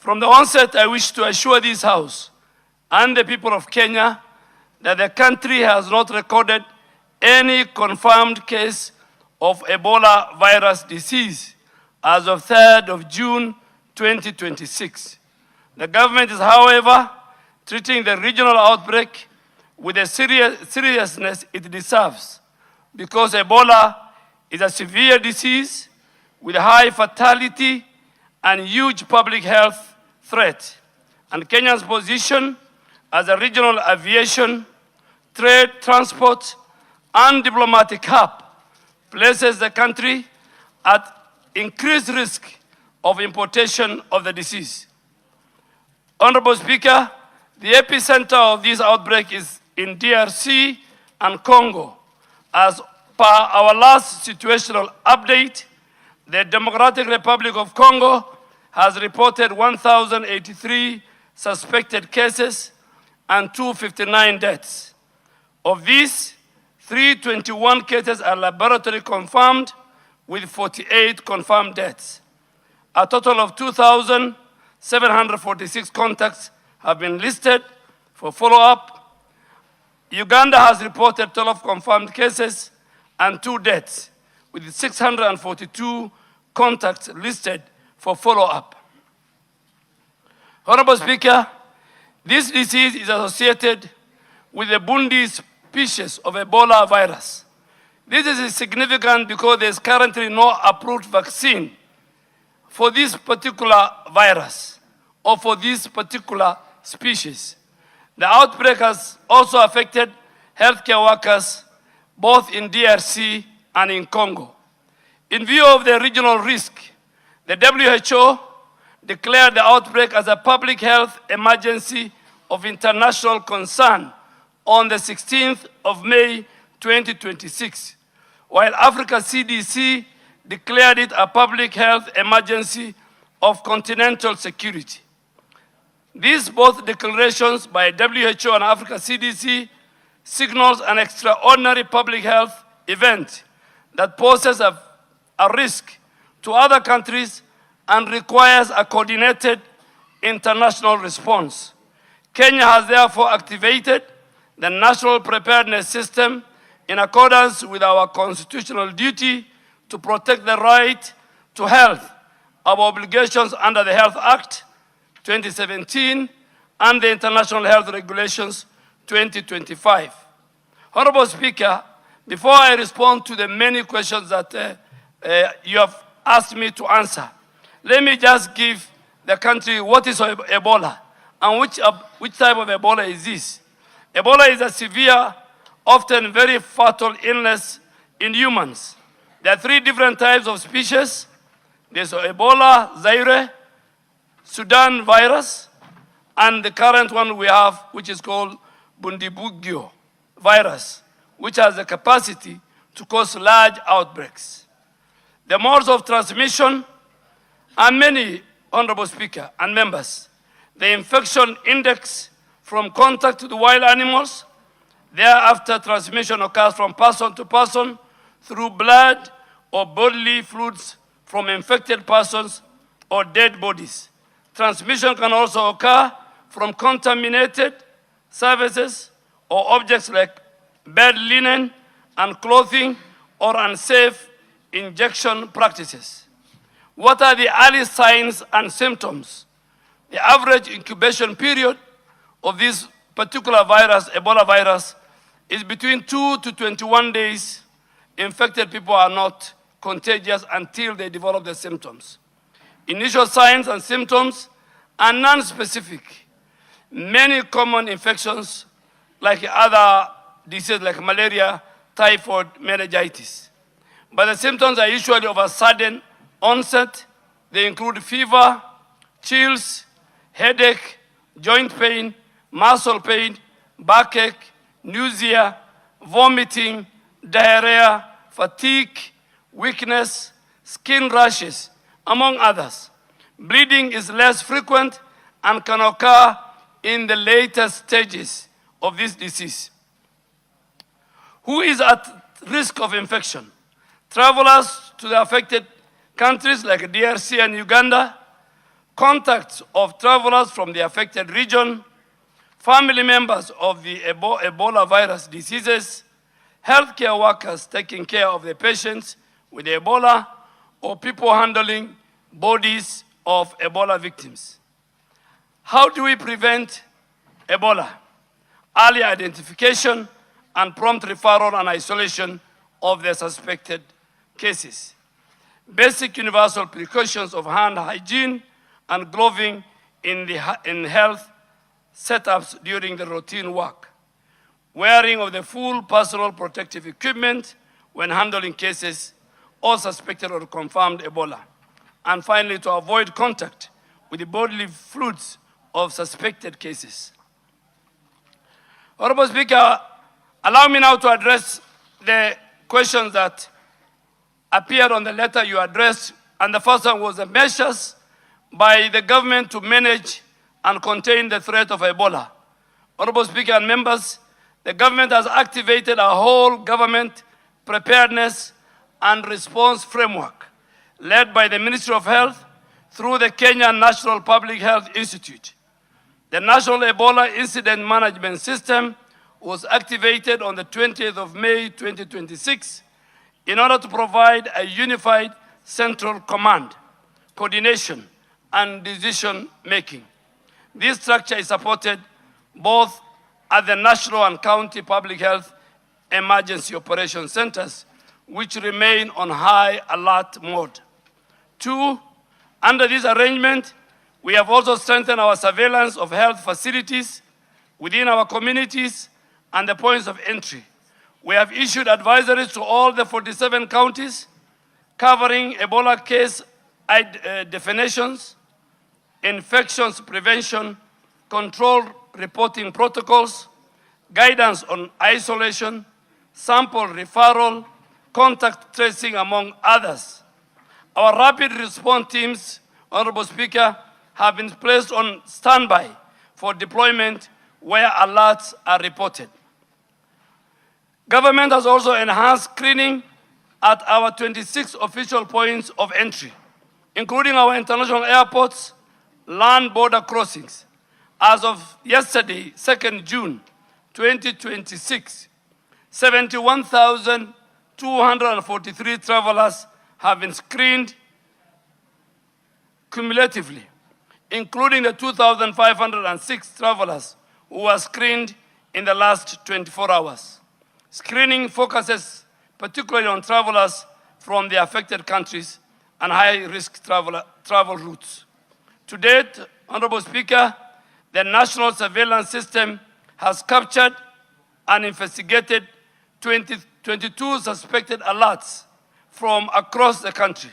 From the onset, I wish to assure this House and the people of Kenya that the country has not recorded any confirmed case of Ebola virus disease as of 3rd of June 2026. The government is, however, treating the regional outbreak with the seriousness it deserves, because Ebola is a severe disease with high fatality and huge public health threat. And Kenya's position as a regional aviation, trade, transport, and diplomatic hub places the country at increased risk of importation of the disease. Honorable Speaker, the epicenter of this outbreak is in DRC and Congo. As per our last situational update, the Democratic Republic of Congo has reported 1,083 suspected cases and 259 deaths. Of these, 321 cases are laboratory confirmed, with 48 confirmed deaths. A total of 2,746 contacts have been listed for follow-up. Uganda has reported 12 confirmed cases and 2 deaths, with 642 contacts listed for follow-up. Honorable Speaker, this disease is associated with the Bundi species of Ebola virus. This is significant because there is currently no approved vaccine for this particular virus or for this particular species. The outbreak has also affected healthcare workers both in DRC and in Congo. In view of the regional risk, the WHO declared the outbreak as a public health emergency of international concern on the 16th of May 2026, while Africa CDC declared it a public health emergency of continental security. These both declarations by WHO and Africa CDC signals an extraordinary public health event that poses a risk to other countries and requires a coordinated international response. Kenya has therefore activated the National Preparedness System in accordance with our constitutional duty to protect the right to health, our obligations under the Health Act 2017 and the International Health Regulations 2025. Honorable Speaker, before I respond to the many questions that you have asked me to answer, let me just give the country what is Ebola and which type of Ebola is this. Ebola is a severe, often very fatal illness in humans. There are 3 different types of species. There's Ebola, Zaire, Sudan virus, and the current one we have, which is called Bundibugyo virus, which has the capacity to cause large outbreaks. The modes of transmission are many, Honorable Speaker and members. The infection index from contact to the wild animals. Thereafter, transmission occurs from person to person through blood or bodily fluids from infected persons or dead bodies. Transmission can also occur from contaminated surfaces or objects like bed linen and clothing or unsafe injection practices. What are the early signs and symptoms? The average incubation period of this particular virus, Ebola virus, is between 2 to 21 days. Infected people are not contagious until they develop the symptoms. Initial signs and symptoms are non-specific. Many common infections, like other diseases like malaria, typhoid, meningitis. But the symptoms are usually of a sudden onset. They include fever, chills, headache, joint pain, muscle pain, backache, nausea, vomiting, diarrhea, fatigue, weakness, skin rashes, among others. Bleeding is less frequent and can occur in the later stages of this disease. Who is at risk of infection? Travelers to the affected countries like DRC and Uganda, contacts of travelers from the affected region, family members of the Ebola virus diseases, healthcare workers taking care of the patients with Ebola, or people handling bodies of Ebola victims. How do we prevent Ebola? Early identification and prompt referral and isolation of the suspected cases. Basic universal precautions of hand hygiene and gloving in health setups during the routine work. Wearing of the full personal protective equipment when handling cases or suspected or confirmed Ebola. And finally, to avoid contact with the bodily fluids of suspected cases. Honorable Speaker, allow me now to address the questions that appeared on the letter you addressed, and the first one was the measures by the government to manage and contain the threat of Ebola. Honorable Speaker and members, the government has activated a whole government preparedness and response framework led by the Ministry of Health through the Kenya National Public Health Institute. The National Ebola Incident Management System was activated on the 20th of May 2026 in order to provide a unified central command, coordination, and decision-making. This structure is supported both at the national and county public health emergency operation centers, which remain on high alert mode. 2, under this arrangement, we have also strengthened our surveillance of health facilities within our communities and the points of entry. We have issued advisories to all the 47 counties covering Ebola case definitions, infections prevention, control reporting protocols, guidance on isolation, sample referral, contact tracing, among others. Our rapid response teams, Honorable Speaker, have been placed on standby for deployment where alerts are reported. Government has also enhanced screening at our 26 official points of entry, including our international airports, land border crossings. As of yesterday, 2nd June 2026, 71,243 travelers have been screened cumulatively, including the 2,506 travelers who were screened in the last 24 hours. Screening focuses particularly on travelers from the affected countries and high-risk travel routes. To date, Honorable Speaker, the national surveillance system has captured and investigated 22 suspected alerts from across the country.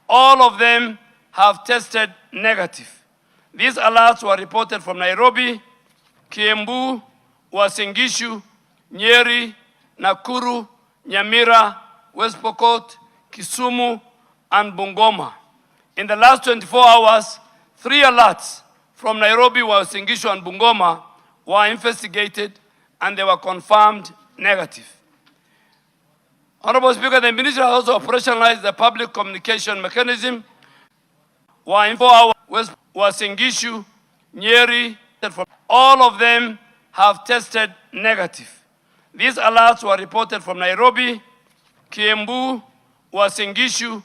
All of them have tested negative. These alerts were reported from Nairobi, Kiambu, Uasin Gishu, Nyeri, Nakuru, Nyamira, West Pokot, Kisumu, and Bungoma. In the last 24 hours, 3 alerts from Nairobi, Uasin Gishu, and Bungoma were investigated and they were confirmed negative. Honorable Speaker, the Ministry has also operationalized the public communication mechanism. In 4 hours, Uasin Gishu, Nyeri, all of them have tested negative. These alerts were reported from Nairobi, Kiambu, Uasin Gishu,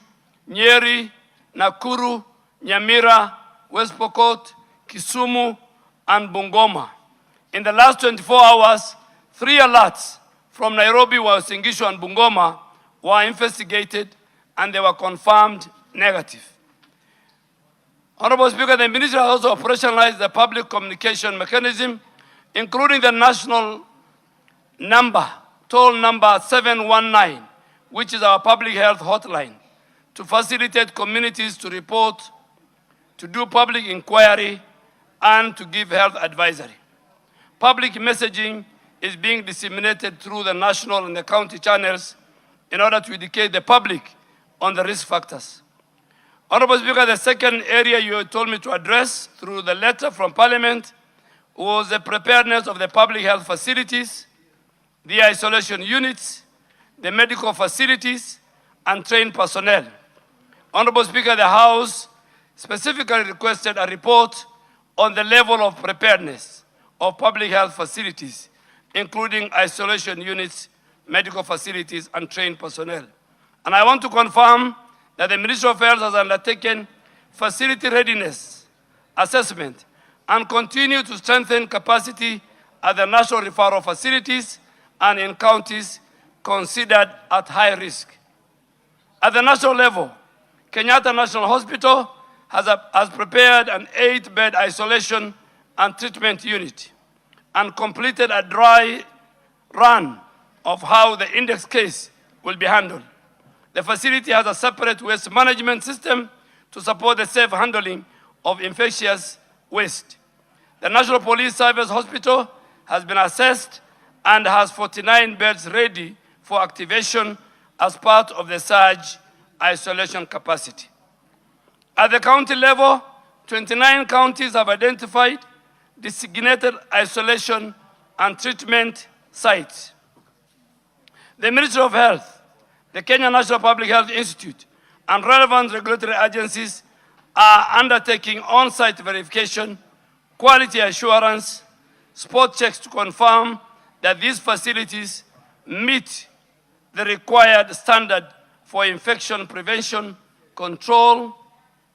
Nyeri, Nakuru, Nyamira, West Pokot, Kisumu, and Bungoma. In the last 24 hours, 3 alerts from Nairobi, Uasin Gishu, and Bungoma were investigated and they were confirmed negative. Honorable Speaker, the Ministry has also operationalized the public communication mechanism, including the national number, toll number 719, which is our public health hotline, to facilitate communities to report, to do public inquiry, and to give health advisory. Public messaging is being disseminated through the national and the county channels in order to educate the public on the risk factors. Honorable Speaker, the second area you told me to address through the letter from Parliament was the preparedness of the public health facilities, the isolation units, the medical facilities, and trained personnel. Honorable Speaker, the House specifically requested a report on the level of preparedness of public health facilities, including isolation units, medical facilities, and trained personnel. And I want to confirm that the Ministry of Health has undertaken facility readiness assessment and continue to strengthen capacity at the national referral facilities and in counties considered at high risk. At the national level, Kenyatta National Hospital has prepared an 8-bed isolation and treatment unit and completed a dry run of how the index case will be handled. The facility has a separate waste management system to support the safe handling of infectious waste. The National Police Service Hospital has been assessed and has 49 beds ready for activation as part of the surge isolation capacity. At the county level, 29 counties have identified designated isolation and treatment sites. The Ministry of Health, the Kenya National Public Health Institute, and relevant regulatory agencies are undertaking on-site verification, quality assurance, spot checks to confirm that these facilities meet the required standard for infection prevention, control,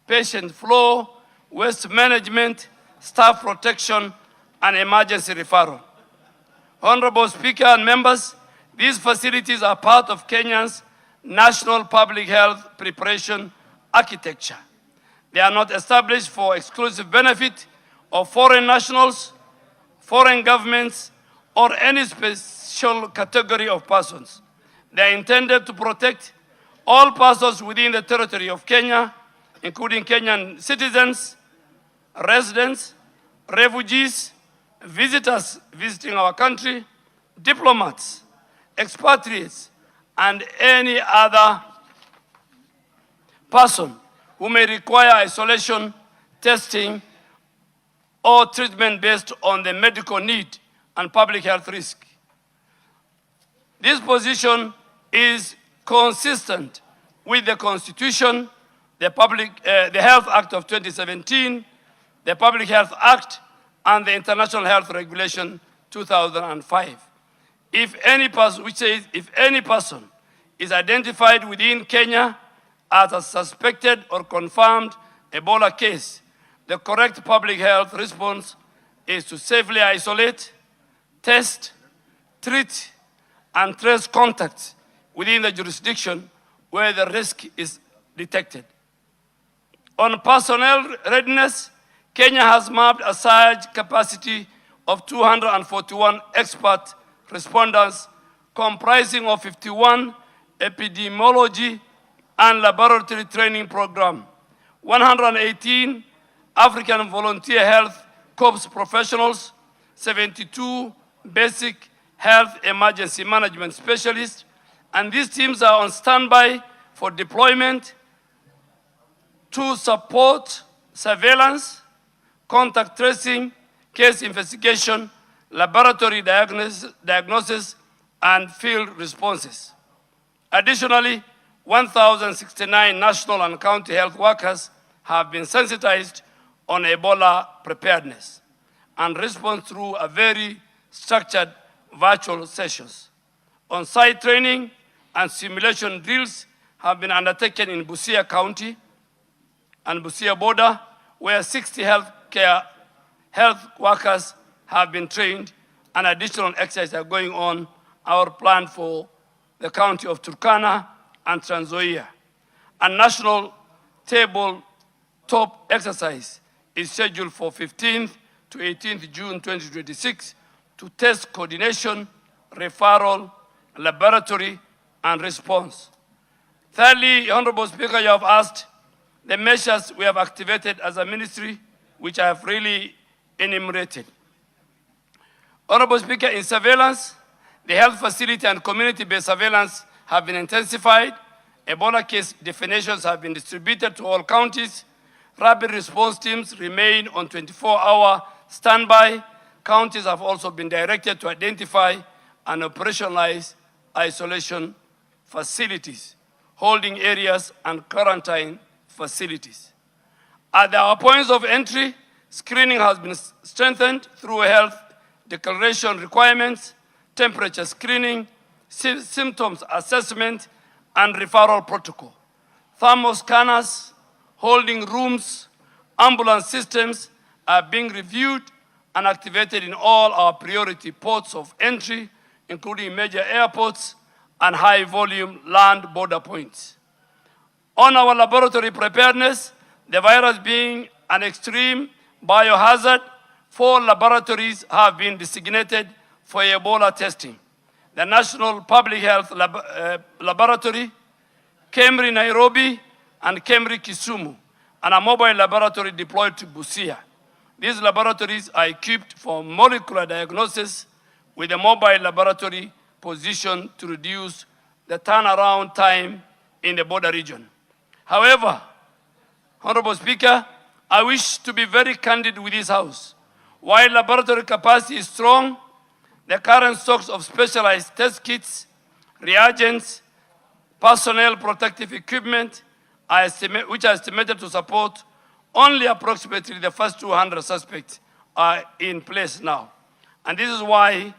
patient flow, waste management, staff protection, and emergency referral. Honorable Speaker and members, these facilities are part of Kenya's national public health preparation architecture. They are not established for exclusive benefit of foreign nationals, foreign governments, or any special category of persons. They are intended to protect all persons within the territory of Kenya, including Kenyan citizens, residents, refugees, visitors visiting our country, diplomats, expatriates, and any other person who may require isolation, testing, or treatment based on the medical need and public health risk. This position is consistent with the Constitution, the Health Act of 2017, the Public Health Act, and the International Health Regulation 2005. If any person is identified within Kenya as a suspected or confirmed Ebola case, the correct public health response is to safely isolate, test, treat, and trace contacts within the jurisdiction where the risk is detected. On personnel readiness, Kenya has mapped a surge capacity of 241 expert responders comprising of 51 epidemiology and laboratory training program, 118 African volunteer health corps professionals, 72 basic health emergency management specialists, and these teams are on standby for deployment to support surveillance, contact tracing, case investigation, laboratory diagnosis, and field responses. Additionally, 1,069 national and county health workers have been sensitized on Ebola preparedness and response through a very structured virtual sessions. On-site training and simulation drills have been undertaken in Busia County and Busia border, where 60 health workers have been trained, and additional exercises are going on our plan for the county of Turkana and Trans Nzoia. A national tabletop exercise is scheduled for 15th to 18th June 2026 to test coordination, referral, laboratory, and response. Thirdly, Honorable Speaker, you have asked the measures we have activated as a ministry, which I have really enumerated. Honorable Speaker, in surveillance, the health facility and community-based surveillance have been intensified. Ebola case definitions have been distributed to all counties. Rapid response teams remain on 24-hour standby. Counties have also been directed to identify and operationalize isolation facilities, holding areas, and quarantine facilities. At our points of entry, screening has been strengthened through health declaration requirements, temperature screening, symptoms assessment, and referral protocol. Thermal scanners, holding rooms, ambulance systems are being reviewed and activated in all our priority ports of entry, including major airports and high-volume land border points. On our laboratory preparedness, the virus being an extreme biohazard, 4 laboratories have been designated for Ebola testing. The National Public Health Laboratory, KEMRI Nairobi, and KEMRI Kisumu, and a mobile laboratory deployed to Busia. These laboratories are equipped for molecular diagnosis with a mobile laboratory positioned to reduce the turnaround time in the border region. However, Honorable Speaker, I wish to be very candid with this House. While laboratory capacity is strong, the current stocks of specialized test kits, reagents, personnel protective equipment, which are estimated to support only approximately the first 200 suspects, are in place now. And this is why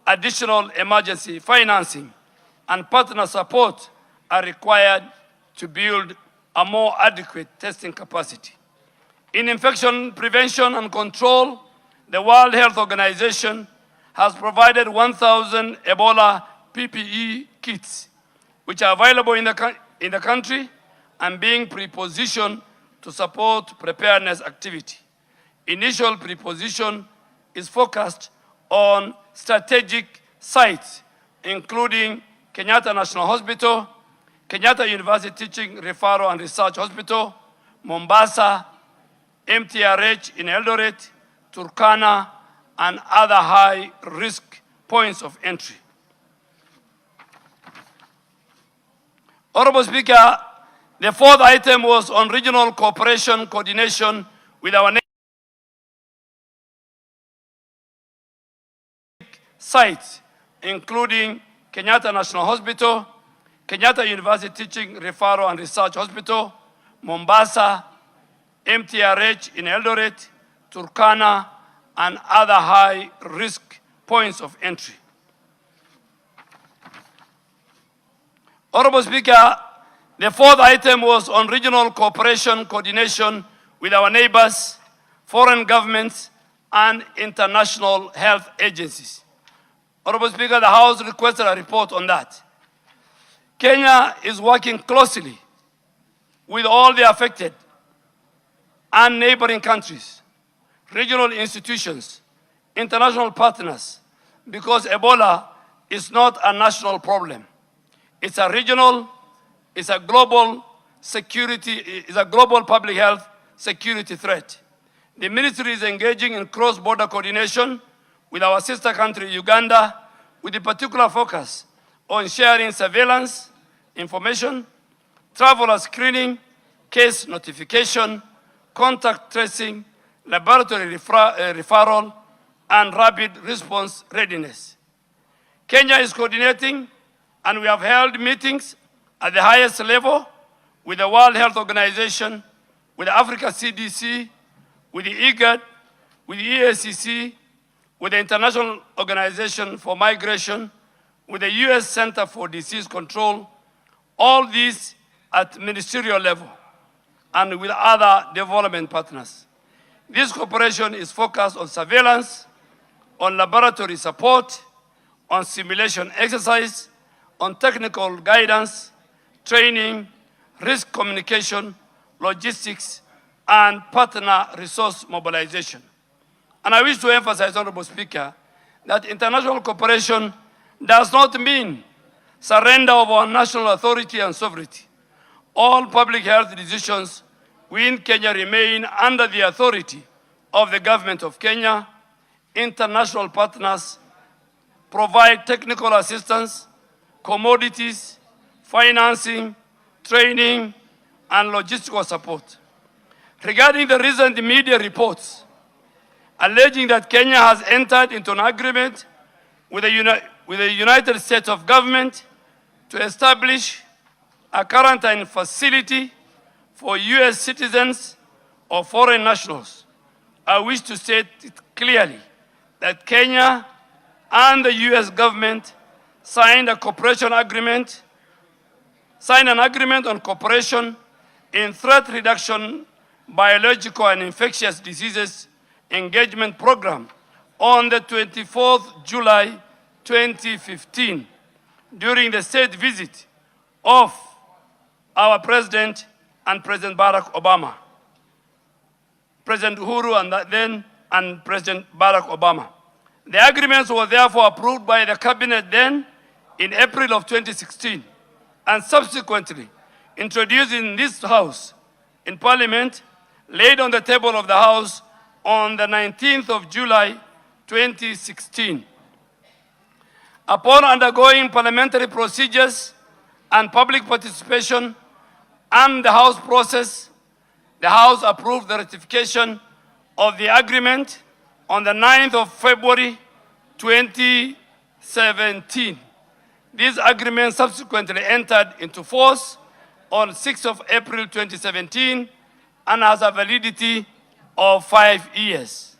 additional emergency financing and partner support are required to build a more adequate testing capacity. In infection prevention and control, the World Health Organization has provided 1,000 Ebola PPE kits, which are available in the country and being prepositioned to support preparedness activity. Initial preposition is focused on strategic sites, including Kenyatta National Hospital, Kenyatta University Teaching, Referral and Research Hospital, Mombasa, MTRH in Eldoret, Turkana, and other high-risk points of entry. Honorable Speaker, the 4th item was on regional cooperation coordination with our sites, including Kenyatta National Hospital, Kenyatta University Teaching, Referral and Research Hospital, Mombasa, MTRH in Eldoret, Turkana, and other high-risk points of entry. Honorable Speaker, the 4th item was on regional cooperation coordination with our neighbors, foreign governments, and international health agencies. Honorable Speaker, the House requested a report on that. Kenya is working closely with all the affected and neighboring countries, regional institutions, international partners, because Ebola is not a national problem. It's a regional, it's a global security, it's a global public health security threat. The ministry is engaging in cross-border coordination with our sister country, Uganda, with a particular focus on sharing surveillance, information, traveler screening, case notification, contact tracing, laboratory referral, and rapid response readiness. Kenya is coordinating, and we have held meetings at the highest level with the World Health Organization, with the Africa CDC, with the IGAD, with the EACC, with the International Organization for Migration, with the U.S. Center for Disease Control, all these at ministerial level, and with other development partners. This cooperation is focused on surveillance, on laboratory support, on simulation exercise, on technical guidance, training, risk communication, logistics, and partner resource mobilization. And I wish to emphasize, Honorable Speaker, that international cooperation does not mean surrender of our national authority and sovereignty. All public health decisions within Kenya remain under the authority of the government of Kenya. International partners provide technical assistance, commodities, financing, training, and logistical support. Regarding the recent media reports alleging that Kenya has entered into an agreement with the United States of Government to establish a quarantine facility for U.S. citizens or foreign nationals, I wish to state it clearly that Kenya and the U.S. government signed an agreement on cooperation in threat reduction, biological and infectious diseases engagement program on the 24th July 2015 during the state visit of our President and President Barack Obama. President Uhuru and President Barack Obama. The agreements were therefore approved by the cabinet then in April of 2016 and subsequently introduced in this House in Parliament, laid on the table of the House on the 19th of July 2016. Upon undergoing parliamentary procedures and public participation and the House process, the House approved the ratification of the agreement on the 9th of February 2017. This agreement subsequently entered into force on 6th of April 2017 and has a validity of 5 years.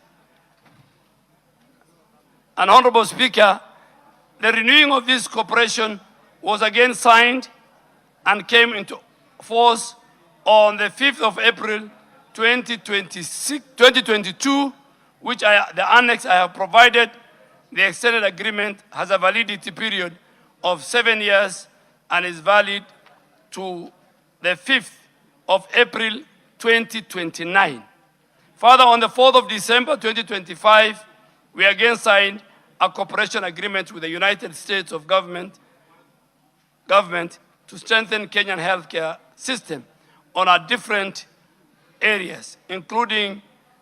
And Honorable Speaker, the renewing of this cooperation was again signed and came into force on the 5th of April 2022, which the annex I have provided. The extended agreement has a validity period of 7 years and is valid to the 5th of April 2029. Further, on the 4th of December 2025, we again signed a cooperation agreement with the United States of government to strengthen Kenyan healthcare system on our different areas, including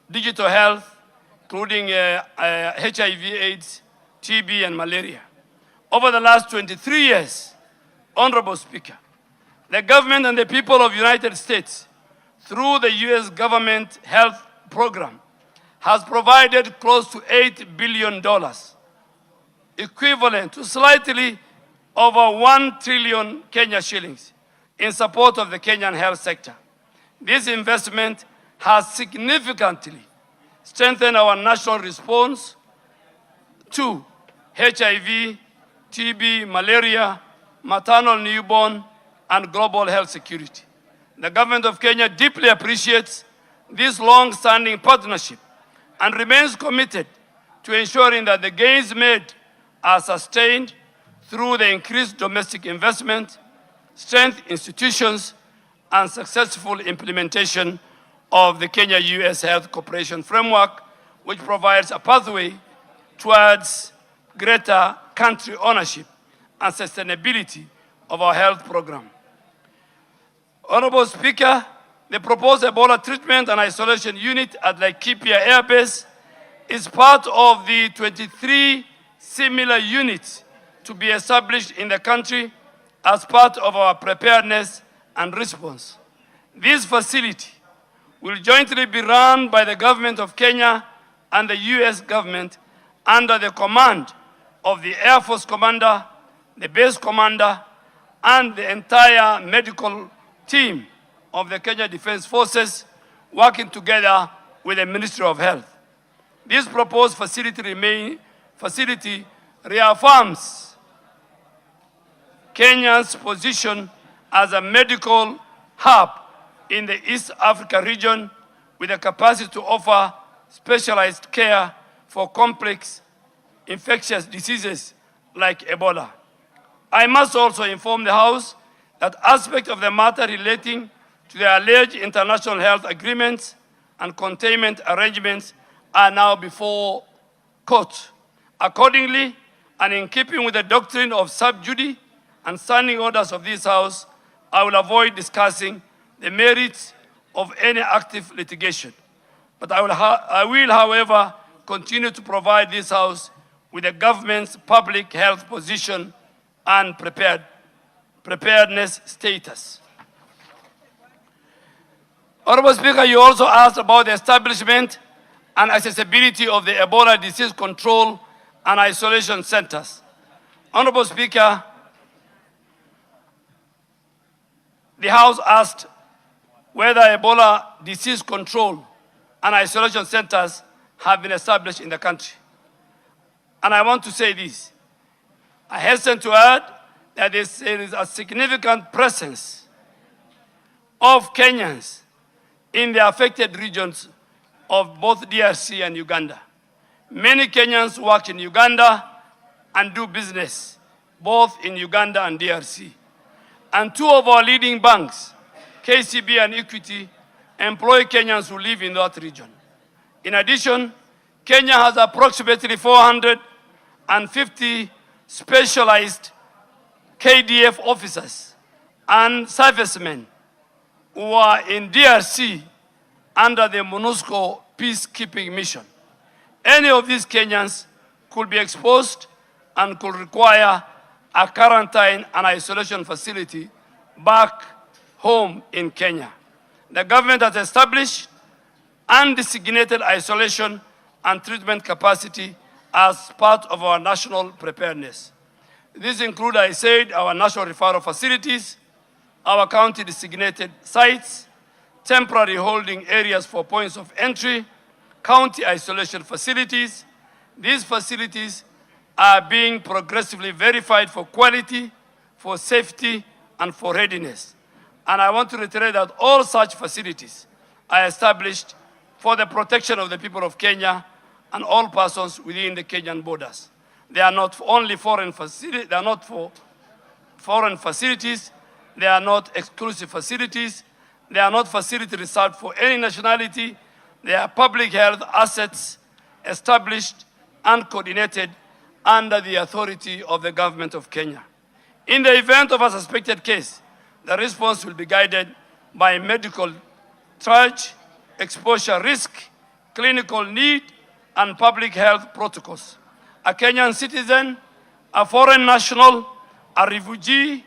digital health, including HIV/AIDS, TB, and malaria. Over the last 23 years, Honorable Speaker, the government and the people of the United States, through the U.S. government health program, has provided close to $8 billion, equivalent to slightly over 1 trillion Kenya shillings, in support of the Kenyan health sector. This investment has significantly strengthened our national response to HIV, TB, malaria, maternal newborn, and global health security. The government of Kenya deeply appreciates this long-standing partnership and remains committed to ensuring that the gains made are sustained through the increased domestic investment, strengthened institutions, and successful implementation of the Kenya-US Health Cooperation Framework, which provides a pathway towards greater country ownership and sustainability of our health program. Honorable Speaker, the proposed Ebola treatment and isolation unit at Laikipia Air Base is part of the 23 similar units to be established in the country as part of our preparedness and response. This facility will jointly be run by the government of Kenya and the U.S. government under the command of the Air Force Commander, the base commander, and the entire medical team of the Kenya Defense Forces, working together with the Ministry of Health. This proposed facility reaffirms Kenya's position as a medical hub in the East Africa region with the capacity to offer specialized care for complex infectious diseases like Ebola. I must also inform the House that aspects of the matter relating to the alleged international health agreements and containment arrangements are now before court. Accordingly, and in keeping with the doctrine of sub judice and standing orders of this House, I will avoid discussing the merits of any active litigation. But I will, however, continue to provide this House with the government's public health position and preparedness status. Honorable Speaker, you also asked about the establishment and accessibility of the Ebola disease control and isolation centers. Honorable Speaker, the House asked where the Ebola disease control and isolation centers have been established in the country. And I want to say this. I hasten to add that there is a significant presence of Kenyans in the affected regions of both DRC and Uganda. Many Kenyans work in Uganda and do business both in Uganda and DRC. And two of our leading banks, KCB and Equity, employ Kenyans who live in that region. In addition, Kenya has approximately 450 specialized KDF officers and servicemen who are in DRC under the MONUSCO peacekeeping mission. Any of these Kenyans could be exposed and could require a quarantine and isolation facility back home in Kenya. The government has established undesignated isolation and treatment capacity as part of our national preparedness. These include, I said, our national referral facilities, our county designated sites, temporary holding areas for points of entry, county isolation facilities. These facilities are being progressively verified for quality, for safety, and for readiness. And I want to reiterate that all such facilities are established for the protection of the people of Kenya and all persons within the Kenyan borders. They are not only foreign facilities, they are not for foreign facilities, they are not exclusive facilities, they are not facilities reserved for any nationality, they are public health assets established and coordinated under the authority of the government of Kenya. In the event of a suspected case, the response will be guided by medical triage, exposure risk, clinical need, and public health protocols. A Kenyan citizen, a foreign national, a refugee,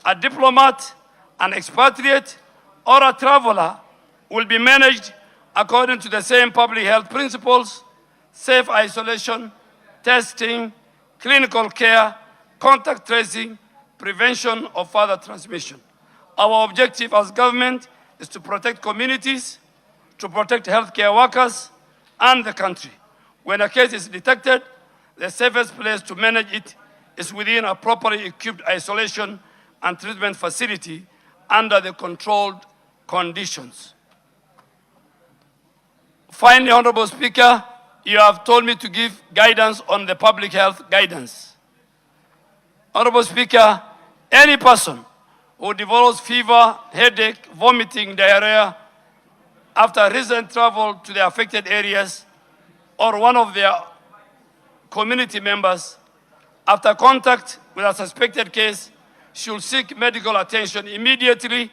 a diplomat, an expatriate, or a traveler will be managed according to the same public health principles: safe isolation, testing, clinical care, contact tracing, prevention of further transmission. Our objective as government is to protect communities, to protect healthcare workers and the country. When a case is detected, the safest place to manage it is within a properly equipped isolation and treatment facility under the controlled conditions. Finally, Honorable Speaker, you have told me to give guidance on the public health guidance. Honorable Speaker, any person who develops fever, headache, vomiting, diarrhea after recent travel to the affected areas or one of their community members after contact with a suspected case should seek medical attention immediately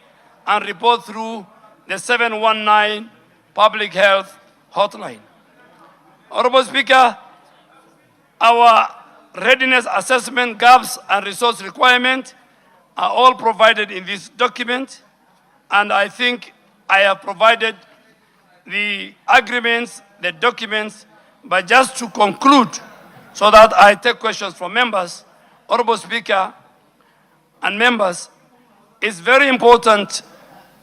and report through the 719 public health hotline. Honorable Speaker, our readiness assessment gaps and resource requirements are all provided in this document, and I think I have provided the agreements, the documents, but just to conclude so that I take questions from members, Honorable Speaker and members, it's very important,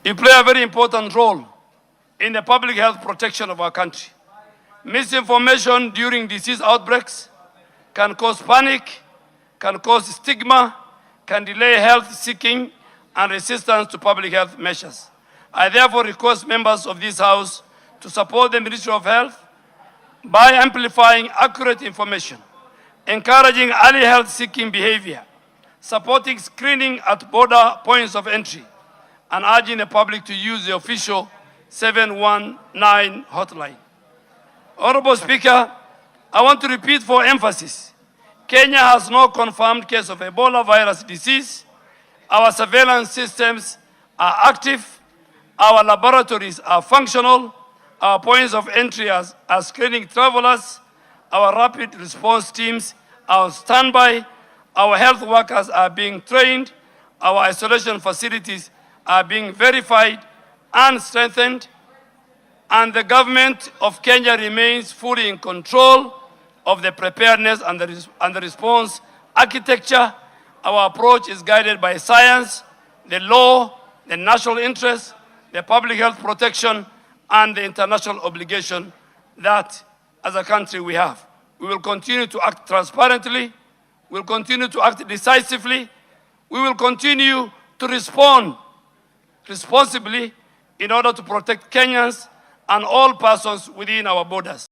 you play a very important role in the public health protection of our country. Misinformation during disease outbreaks can cause panic, can cause stigma, can delay health seeking and resistance to public health measures. I therefore request members of this House to support the Ministry of Health by amplifying accurate information, encouraging early health seeking behavior, supporting screening at border points of entry, and urging the public to use the official 719 hotline. Honorable Speaker, I want to repeat for emphasis, Kenya has no confirmed case of Ebola virus disease. Our surveillance systems are active. Our laboratories are functional. Our points of entry are screening travelers. Our rapid response teams are on standby. Our health workers are being trained. Our isolation facilities are being verified and strengthened. And the government of Kenya remains fully in control of the preparedness and the response architecture. Our approach is guided by science, the law, the national interest, the public health protection, and the international obligation that as a country we have. We will continue to act transparently. We will continue to act decisively. We will continue to respond responsibly in order to protect Kenyans and all persons within our borders.